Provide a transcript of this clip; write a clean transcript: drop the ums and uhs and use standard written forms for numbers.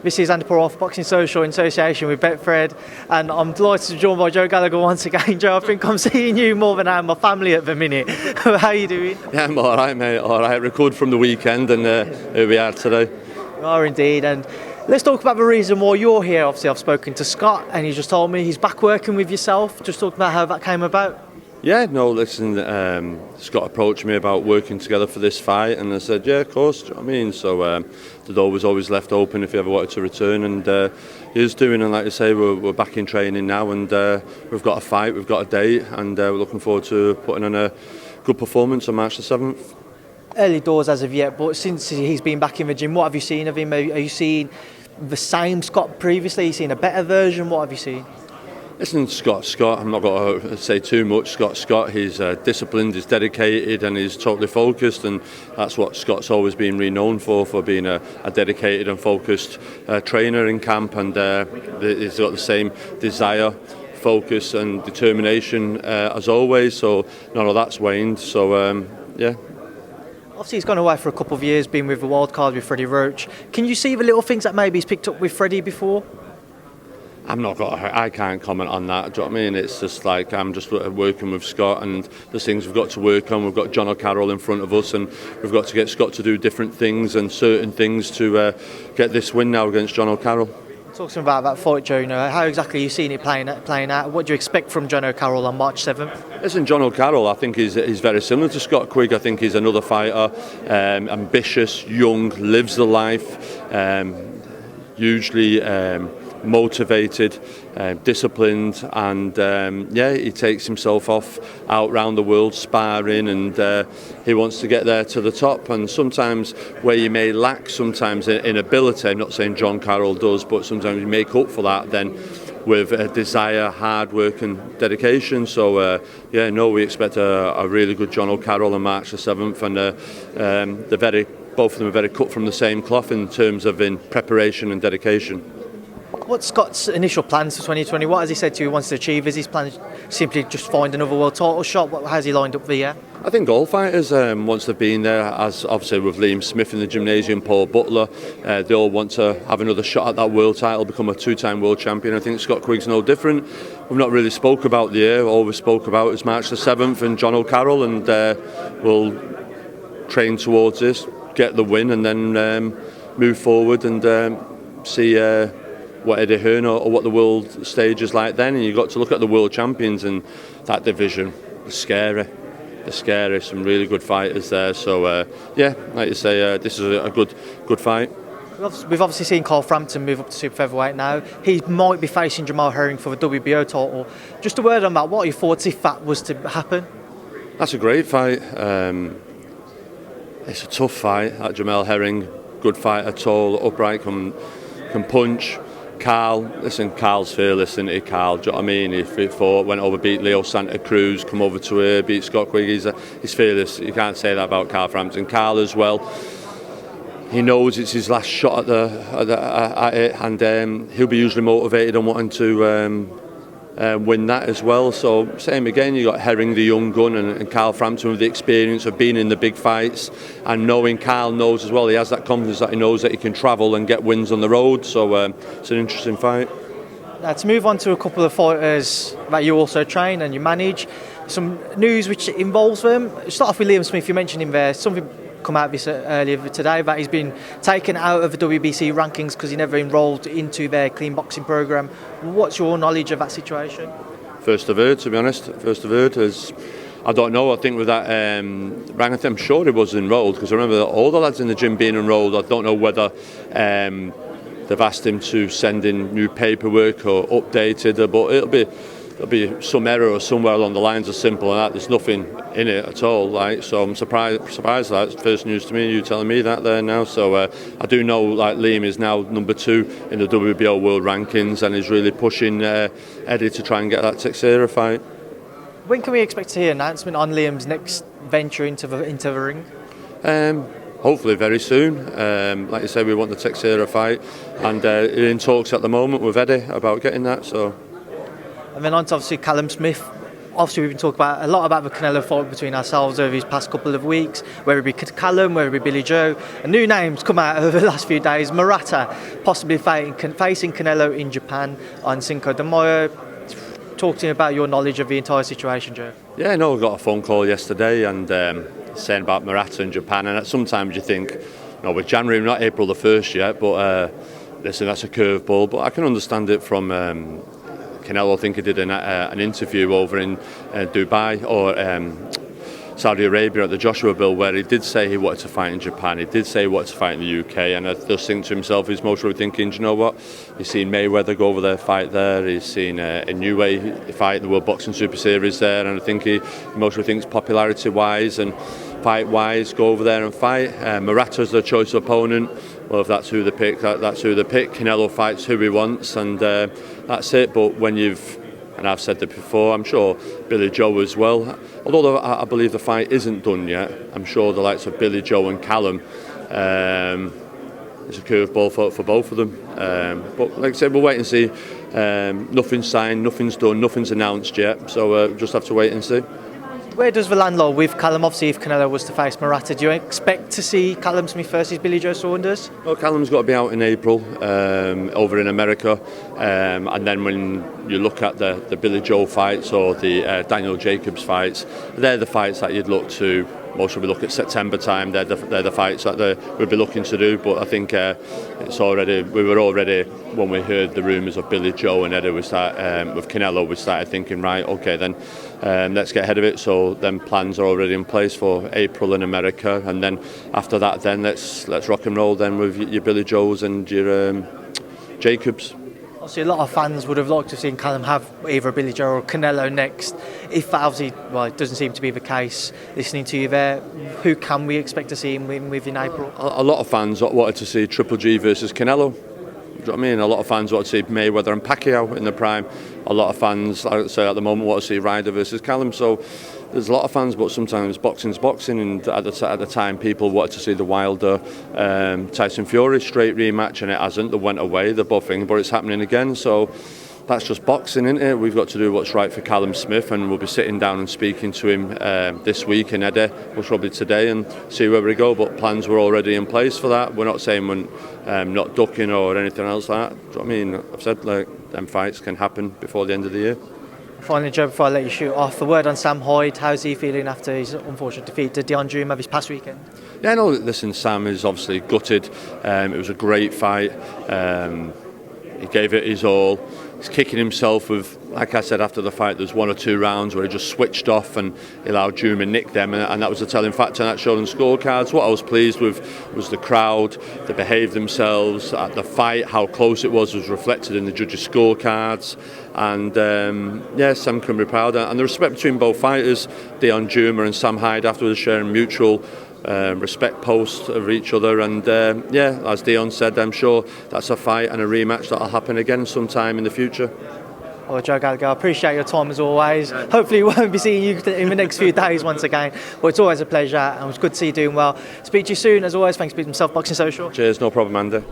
This is Andy Paul off Boxing Social in association with Betfred, and I'm delighted to be joined by Joe Gallagher once again. Joe, I think I'm seeing you more than I am my family at the minute. How are you doing? Yeah, I'm all right, mate. All right. Recovered from the weekend, and here we are today. You are indeed, and let's talk about the reason why you're here. Obviously, I've spoken to Scott, and he just told me he's back working with yourself. Just talk about how that came about. Yeah, no, listen, Scott approached me about working together for this fight, and I said, yeah, of course, do you know what I mean? So the door was always left open if he ever wanted to return, and he is doing, and like I say, we're back in training now, and we've got a fight, we've got a date, and we're looking forward to putting on a good performance on March the 7th. Early doors as of yet, but since he's been back in the gym, what have you seen of him? Are you seeing the same Scott previously? Are you seeing a better version? What have you seen? Listen, Scott, I'm not going to say too much. Scott, he's disciplined, he's dedicated, and he's totally focused, and that's what Scott's always been renowned for being a dedicated and focused trainer in camp, and he's got the same desire, focus and determination as always, so none of that's waned, so yeah. Obviously he's gone away for a couple of years, been with the wild card with Freddie Roach. Can you see the little things that maybe he's picked up with Freddie before? I can't comment on that. Do you know what I mean? It's just like I'm just working with Scott, and there's things we've got to work on. We've got Jono Carroll in front of us, and we've got to get Scott to do different things and certain things to get this win now against Jono Carroll. Talk to me about that fight, Jono. How exactly are you seeing it playing out? What do you expect from Jono Carroll on March 7th? Listen, Jono Carroll, I think he's very similar to Scott Quigg. I think he's another fighter, ambitious, young, lives the life, hugely motivated, disciplined, and he takes himself out round the world sparring, and he wants to get there to the top, and sometimes where you may lack sometimes in ability, I'm not saying John Carroll does, but sometimes you make up for that then with desire, hard work and dedication. So we expect a really good Jono Carroll on March the 7th, and both of them are very cut from the same cloth in terms of in preparation and dedication. What's Scott's initial plans for 2020? What has he said to you he wants to achieve? Is his plan simply just find another world title shot? What has he lined up for the year? I think all fighters, once they've been there, as obviously with Liam Smith in the gymnasium, Paul Butler, they all want to have another shot at that world title, become a two-time world champion. I think Scott Quigg's no different. We've not really spoke about the year. All we spoke about is March the 7th and Jono Carroll, and we'll train towards this, get the win, and then move forward and see what Eddie Hearn or what the world stage is like then. And you've got to look at the world champions in that division. They're scary, some really good fighters there. So like you say, this is a good fight. We've obviously seen Carl Frampton move up to super featherweight now. He might be facing Jamal Herring for the WBO title. Just a word on that, what are your thoughts if that was to happen? That's a great fight. It's a tough fight. That Jamal Herring, good fighter, tall, upright, can punch. Carl's fearless, isn't he, Carl? Do you know what I mean? He fought, went over, beat Leo Santa Cruz, come over to here, beat Scott Quigg. He's fearless. You can't say that about Carl Frampton. Carl as well. He knows it's his last shot at it, and he'll be usually motivated and wanting to win that as well. So same again, you got Herring, the young gun, and Carl Frampton with the experience of being in the big fights, and knowing Carl knows as well, he has that confidence that he knows that he can travel and get wins on the road. So it's an interesting fight. Now, to move on to a couple of fighters that you also train and you manage, some news which involves them. Start off with Liam Smith. You mentioned him there. Something come out this earlier today that he's been taken out of the WBC rankings because he never enrolled into their clean boxing program. What's your knowledge of that situation? First I've heard, to be honest. I don't know. I think with that ranking, I'm sure he was enrolled, because I remember all the lads in the gym being enrolled. I don't know whether they've asked him to send in new paperwork or updated, but there'll be some error or somewhere along the lines as simple as that. There's nothing in it at all, like, so I'm surprised that's first news to me, you telling me that there now. So I do know, like, Liam is now number 2 in the WBO world rankings and is really pushing Eddie to try and get that Texera fight. When can we expect to hear an announcement on Liam's next venture into the ring? Hopefully very soon. Like you said, we want the Texera fight, and in talks at the moment with Eddie about getting that. So. And then on to obviously Callum Smith. obviously we've been talking a lot about the Canelo fight between ourselves over these past couple of weeks, whether it be Callum, whether it be Billy Joe. And new names come out over the last few days. Murata possibly facing Canelo in Japan on Cinco de Mayo. Talk to me about your knowledge of the entire situation, Joe. Yeah, no, I got a phone call yesterday and saying about Murata in Japan, and sometimes you think, no, we're January, not April the 1st yet, but listen, that's a curveball. But I can understand it from Canelo. I think he did an interview over in Dubai or Saudi Arabia at the Joshua Bill, where he did say he wanted to fight in Japan. He did say he wanted to fight in the UK, and I just think to himself, he's most probably thinking, do you know what? He's seen Mayweather go over there, fight there. He's seen a new way fight in the World Boxing Super Series there, and I think he most probably thinks popularity-wise and fight-wise, go over there and fight. Murata's the choice opponent. Well, if that's who they pick, that's who they pick. Canelo fights who he wants, and that's it. But when and I've said that before, I'm sure Billy Joe as well. Although I believe the fight isn't done yet, I'm sure the likes of Billy Joe and Callum, it's a curveball for both of them. But like I said, we'll wait and see. Nothing's signed, nothing's done, nothing's announced yet. So just have to wait and see. Where does the land lie with Callum? Obviously, if Canelo was to face Murata, do you expect to see Callum Smith versus Billy Joe Saunders? Well, Callum's got to be out in April over in America, and then when you look at the Billy Joe fights or the Daniel Jacobs fights, they're the fights that you'd look to. Most will be look at September time. They're the fights that we'll be looking to do. But I think we were already when we heard the rumours of Billy Joe and Eddie with Canelo, we started thinking, right, okay, then let's get ahead of it. So then plans are already in place for April in America, and then after that, then let's rock and roll then with your Billy Joes and your Jacobs. Obviously, a lot of fans would have liked to have seen Callum have either Billy Joe or Canelo next. If obviously, well, it doesn't seem to be the case. Listening to you there, who can we expect to see him with in April? A lot of fans wanted to see Triple G versus Canelo. Do you know what I mean? A lot of fans want to see Mayweather and Pacquiao in the prime. A lot of fans, I would say at the moment, want to see Ryder versus Callum. So there's a lot of fans, but sometimes boxing's boxing, and at the time people wanted to see the Wilder Tyson Fury straight rematch, and it hasn't. They went away, they're buffing, but it's happening again. So that's just boxing, isn't it? We've got to do what's right for Callum Smith, and we'll be sitting down and speaking to him this week in Eddie, which probably today, and see where we go. But plans were already in place for that. We're not saying we're not ducking or anything else like that. Do you know what I mean? I've said them fights can happen before the end of the year. Finally, Joe, before I let you shoot off, the word on Sam Hyde. How's he feeling after his unfortunate defeat to Deon Juma this past weekend? Yeah, no, listen, Sam is obviously gutted. It was a great fight. He gave it his all. He's kicking himself with, like I said after the fight, there's 1 or 2 rounds where he just switched off and he allowed Juma nick them, and that was the telling factor, and that showed on scorecards. What I was pleased with was the crowd. They behaved themselves at the fight. How close it was reflected in the judges' scorecards, and Sam can be proud. And the respect between both fighters, Deon Juma and Sam Hyde, afterwards sharing mutual respect posts of each other, and as Deon said, I'm sure that's a fight and a rematch that'll happen again sometime in the future. Well, Joe Gallagher, I appreciate your time as always. Hopefully we won't be seeing you in the next few days once again, but it's always a pleasure, and it's good to see you doing well. Speak to you soon. As always, thanks for being Boxing Social. Cheers, no problem, Andy.